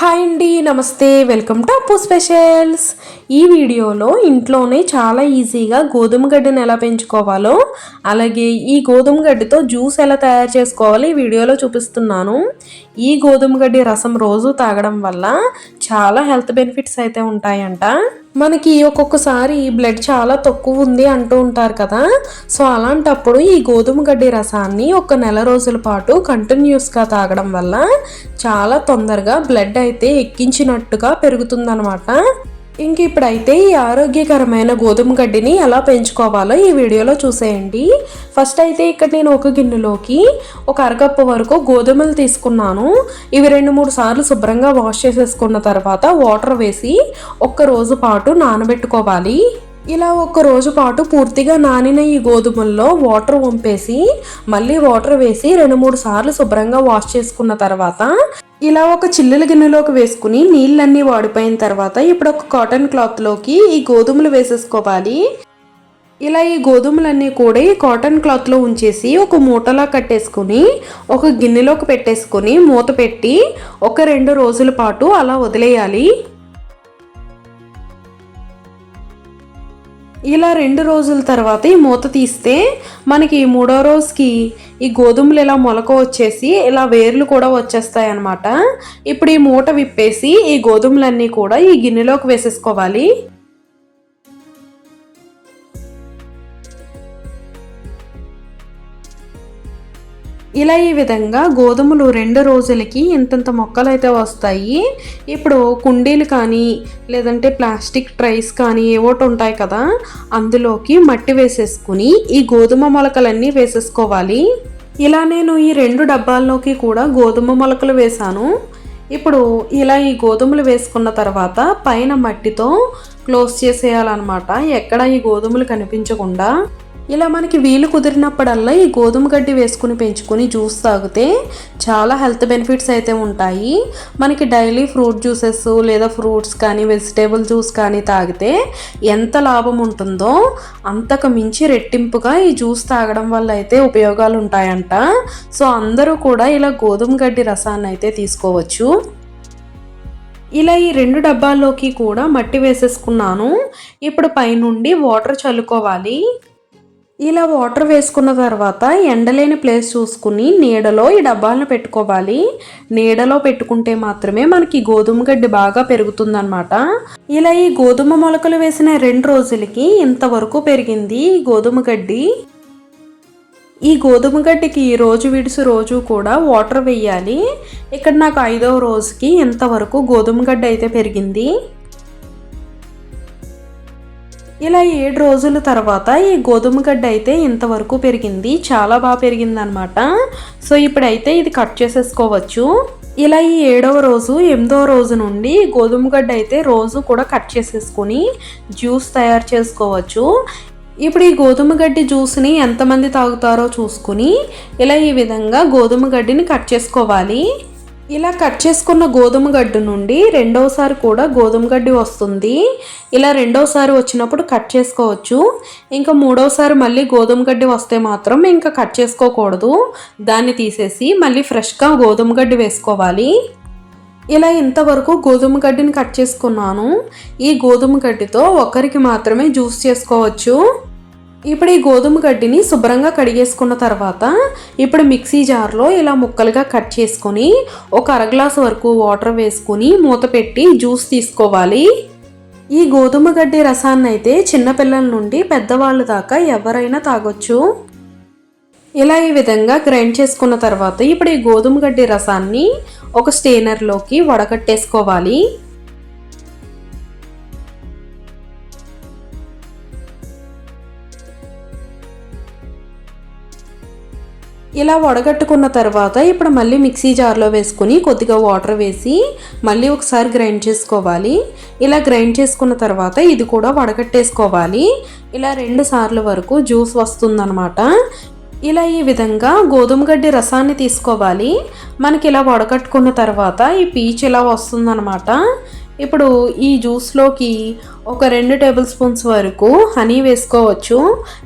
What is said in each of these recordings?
Hi అండి, నమస్తే. Welcome to అప్పు స్పెషల్స్. ఈ వీడియోలో ఇంట్లోనే చాలా ఈజీగా గోధుమ గడ్డిని ఎలా పెంచుకోవాలో, అలాగే ఈ గోధుమ గడ్డితో జ్యూస్ ఎలా తయారు చేసుకోవాలో ఈ వీడియోలో చూపిస్తున్నాను. ఈ గోధుమ గడ్డి రసం రోజు తాగడం వల్ల చాలా హెల్త్ బెనిఫిట్స్ అయితే ఉంటాయంట. మనకి ఒక్కొక్కసారి బ్లడ్ చాలా తక్కువ ఉంది అంటూ ఉంటారు కదా. సో అలాంటప్పుడు ఈ గోధుమ గడ్డి రసాన్ని ఒక నెల రోజుల పాటు కంటిన్యూస్గా తాగడం వల్ల చాలా తొందరగా బ్లడ్ అయితే ఎక్కించినట్టుగా పెరుగుతుందనమాట. ఇంక ఇప్పుడైతే ఈ ఆరోగ్యకరమైన గోధుమ గడ్డిని ఎలా పెంచుకోవాలో ఈ వీడియోలో చూసేయండి. ఫస్ట్ అయితే ఇక్కడ నేను ఒక గిన్నెలోకి ఒక అరకప్పు వరకు గోధుమలు తీసుకున్నాను. ఇవి 2-3 సార్లు శుభ్రంగా వాష్ చేసేసుకున్న తర్వాత వాటర్ వేసి ఒక్క రోజు పాటు నానబెట్టుకోవాలి. ఇలా ఒక్క రోజు పాటు పూర్తిగా నానిన ఈ గోధుమల్లో వాటర్ వంపేసి మళ్ళీ వాటర్ వేసి 2-3 సార్లు శుభ్రంగా వాష్ చేసుకున్న తర్వాత ఇలా ఒక చిల్లుల గిన్నెలోకి వేసుకుని నీళ్ళన్నీ వాడిపోయిన తర్వాత ఇప్పుడు ఒక కాటన్ క్లాత్లోకి ఈ గోధుమలు వేసేసుకోవాలి. ఇలా ఈ గోధుమలన్నీ కూడా ఈ కాటన్ క్లాత్లో ఉంచేసి ఒక మూటలా కట్టేసుకుని ఒక గిన్నెలోకి పెట్టేసుకుని మూత పెట్టి ఒక 2 రోజుల పాటు అలా వదిలేయాలి. ఇలా 2 రోజుల తర్వాత ఈ మూత తీస్తే మనకి 3వ రోజుకి ఈ గోధుమలు ఇలా మొలక వచ్చేసి ఇలా వేర్లు కూడా వచ్చేస్తాయి అన్నమాట. ఇప్పుడు ఈ మూట విప్పేసి ఈ గోధుమలన్నీ కూడా ఈ గిన్నెలోకి వేసేసుకోవాలి. ఇలా ఈ విధంగా గోధుమలు 2 రోజులకి ఇంతంత మొక్కలు అయితే వస్తాయి. ఇప్పుడు కుండీలు కానీ లేదంటే ప్లాస్టిక్ ట్రైస్ కానీ ఏవోటి ఉంటాయి కదా, అందులోకి మట్టి వేసేసుకుని ఈ గోధుమ మొలకలన్నీ వేసేసుకోవాలి. ఇలా నేను ఈ 2 డబ్బాల్లోకి కూడా గోధుమ మొలకలు వేశాను. ఇప్పుడు ఇలా ఈ గోధుమలు వేసుకున్న తర్వాత పైన మట్టితో క్లోజ్ చేసేయాలన్నమాట, ఎక్కడ ఈ గోధుమలు కనిపించకుండా. ఇలా మనకి వీలు కుదిరినప్పుడల్లా ఈ గోధుమ గడ్డి వేసుకుని పెంచుకొని జ్యూస్ తాగితే చాలా హెల్త్ బెనిఫిట్స్ అయితే ఉంటాయి. మనకి డైలీ ఫ్రూట్ జ్యూసెస్ లేదా ఫ్రూట్స్ కానీ వెజిటేబుల్ జ్యూస్ కానీ తాగితే ఎంత లాభం ఉంటుందో అంతకు మించి రెట్టింపుగా ఈ జ్యూస్ తాగడం వల్ల అయితే ఉపయోగాలు ఉంటాయంట. సో అందరూ కూడా ఇలా గోధుమ గడ్డి రసాన్ని అయితే తీసుకోవచ్చు. ఇలా ఈ 2 డబ్బాల్లోకి కూడా మట్టి వేసేసుకున్నాను. ఇప్పుడు పైనుండి వాటర్ చల్లుకోవాలి. ఇలా వాటర్ వేసుకున్న తర్వాత ఎండలేని ప్లేస్ చూసుకుని నీడలో ఈ డబ్బాలను పెట్టుకోవాలి. నీడలో పెట్టుకుంటే మాత్రమే మనకి గోధుమ గడ్డి బాగా పెరుగుతుందన్నమాట. ఇలా ఈ గోధుమ మొలకలు వేసిన 2 రోజులకి ఇంతవరకు పెరిగింది ఈ గోధుమ గడ్డి. ఈ గోధుమ గడ్డికి రోజు విడిసి రోజు కూడా వాటర్ వేయాలి. ఇక్కడ నాకు 5వ రోజుకి ఇంతవరకు గోధుమ గడ్డి అయితే పెరిగింది. ఇలా 7 రోజుల తర్వాత ఈ గోధుమ గడ్డ అయితే ఇంతవరకు పెరిగింది, చాలా బాగా పెరిగింది అనమాట. సో ఇప్పుడైతే ఇది కట్ చేసేసుకోవచ్చు. ఇలా ఈ 7వ రోజు 8వ రోజు నుండి గోధుమ గడ్డ అయితే రోజు కూడా కట్ చేసేసుకుని జ్యూస్ తయారు చేసుకోవచ్చు. ఇప్పుడు ఈ గోధుమ గడ్డి జ్యూస్ని ఎంతమంది తాగుతారో చూసుకుని ఇలా ఈ విధంగా గోధుమ గడ్డిని కట్ చేసుకోవాలి. ఇలా కట్ చేసుకున్న గోధుమ గడ్డి నుండి 2వసారి కూడా గోధుమ గడ్డి వస్తుంది. ఇలా 2వసారి వచ్చినప్పుడు కట్ చేసుకోవచ్చు. ఇంకా 3వసారి మళ్ళీ గోధుమ గడ్డి వస్తే మాత్రం ఇంకా కట్ చేసుకోకూడదు, దాన్ని తీసేసి మళ్ళీ ఫ్రెష్గా గోధుమ గడ్డి వేసుకోవాలి. ఇలా ఇంతవరకు గోధుమ గడ్డిని కట్ చేసుకున్నాను. ఈ గోధుమ గడ్డితో ఒకరికి మాత్రమే జ్యూస్ చేసుకోవచ్చు. ఇప్పుడు ఈ గోధుమ గడ్డిని శుభ్రంగా కడిగేసుకున్న తర్వాత ఇప్పుడు మిక్సీ జార్లో ఇలా ముక్కలుగా కట్ చేసుకొని ఒక 1/2 గ్లాసు వరకు వాటర్ వేసుకుని మూత పెట్టి జ్యూస్ తీసుకోవాలి. ఈ గోధుమ గడ్డి రసాన్ని అయితే చిన్నపిల్లల నుండి పెద్దవాళ్ళ దాకా ఎవరైనా తాగొచ్చు. ఇలా ఈ విధంగా గ్రైండ్ చేసుకున్న తర్వాత ఇప్పుడు ఈ గోధుమ గడ్డి రసాన్ని ఒక స్టెయినర్లోకి వడగట్టేసుకోవాలి. ఇలా వడగట్టుకున్న తర్వాత ఇప్పుడు మళ్ళీ మిక్సీ జార్లో వేసుకుని కొద్దిగా వాటర్ వేసి మళ్ళీ ఒకసారి గ్రైండ్ చేసుకోవాలి. ఇలా గ్రైండ్ చేసుకున్న తర్వాత ఇది కూడా వడగట్టేసుకోవాలి. ఇలా 2 సార్లు వరకు జ్యూస్ వస్తుందన్నమాట. ఇలా ఈ విధంగా గోధుమ గడ్డి రసాన్ని తీసుకోవాలి. మనకి ఇలా వడగట్టుకున్న తర్వాత ఈ పీచు ఇలా వస్తుందన్నమాట. ఇప్పుడు ఈ జ్యూస్లోకి ఒక 2 టేబుల్ స్పూన్స్ వరకు హనీ వేసుకోవచ్చు,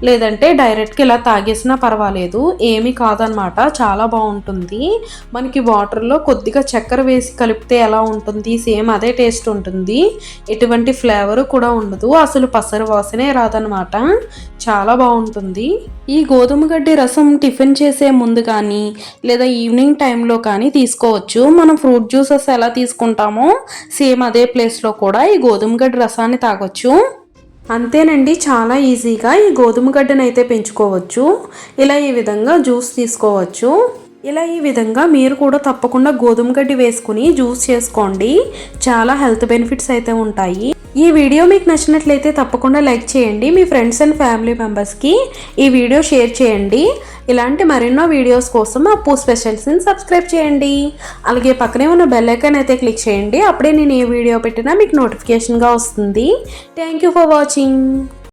లేదంటే డైరెక్ట్గా ఇలా తాగేసినా పర్వాలేదు, ఏమీ కాదనమాట. చాలా బాగుంటుంది. మనకి వాటర్లో కొద్దిగా చక్కెర వేసి కలిపితే ఎలా ఉంటుంది, సేమ్ అదే టేస్ట్ ఉంటుంది. ఎటువంటి ఫ్లేవర్ కూడా ఉండదు, అసలు పసరు వాసనే రాదనమాట. చాలా బాగుంటుంది. ఈ గోధుమ గడ్డి రసం టిఫిన్ చేసే ముందు కానీ లేదా ఈవినింగ్ టైంలో కానీ తీసుకోవచ్చు. మనం ఫ్రూట్ జ్యూసెస్ ఎలా తీసుకుంటామో సేమ్ అదే ప్లేస్లో కూడా ఈ గోధుమ గడ్డి రసాన్ని తాగొచ్చు. అంతేనండి, చాలా ఈజీగా ఈ గోధుమ గడ్డను అయితే పెంచుకోవచ్చు. ఇలా ఈ విధంగా జ్యూస్ తీసుకోవచ్చు. ఇలా ఈ విధంగా మీరు కూడా తప్పకుండా గోధుమ గడ్డి వేసుకుని జ్యూస్ చేసుకోండి. చాలా హెల్త్ బెనిఫిట్స్ అయితే ఉంటాయి. ఈ వీడియో మీకు నచ్చినట్లయితే తప్పకుండా లైక్ చేయండి. మీ ఫ్రెండ్స్ అండ్ ఫ్యామిలీ మెంబర్స్కి ఈ వీడియో షేర్ చేయండి. ఇలాంటి మరెన్నో వీడియోస్ కోసం అప్పు స్పెషల్స్ని సబ్స్క్రైబ్ చేయండి. అలాగే పక్కనే ఉన్న బెల్ ఐకాన్ అయితే క్లిక్ చేయండి. అప్పుడే నేను ఏ వీడియో పెట్టినా మీకు నోటిఫికేషన్గా వస్తుంది. Thank you for watching.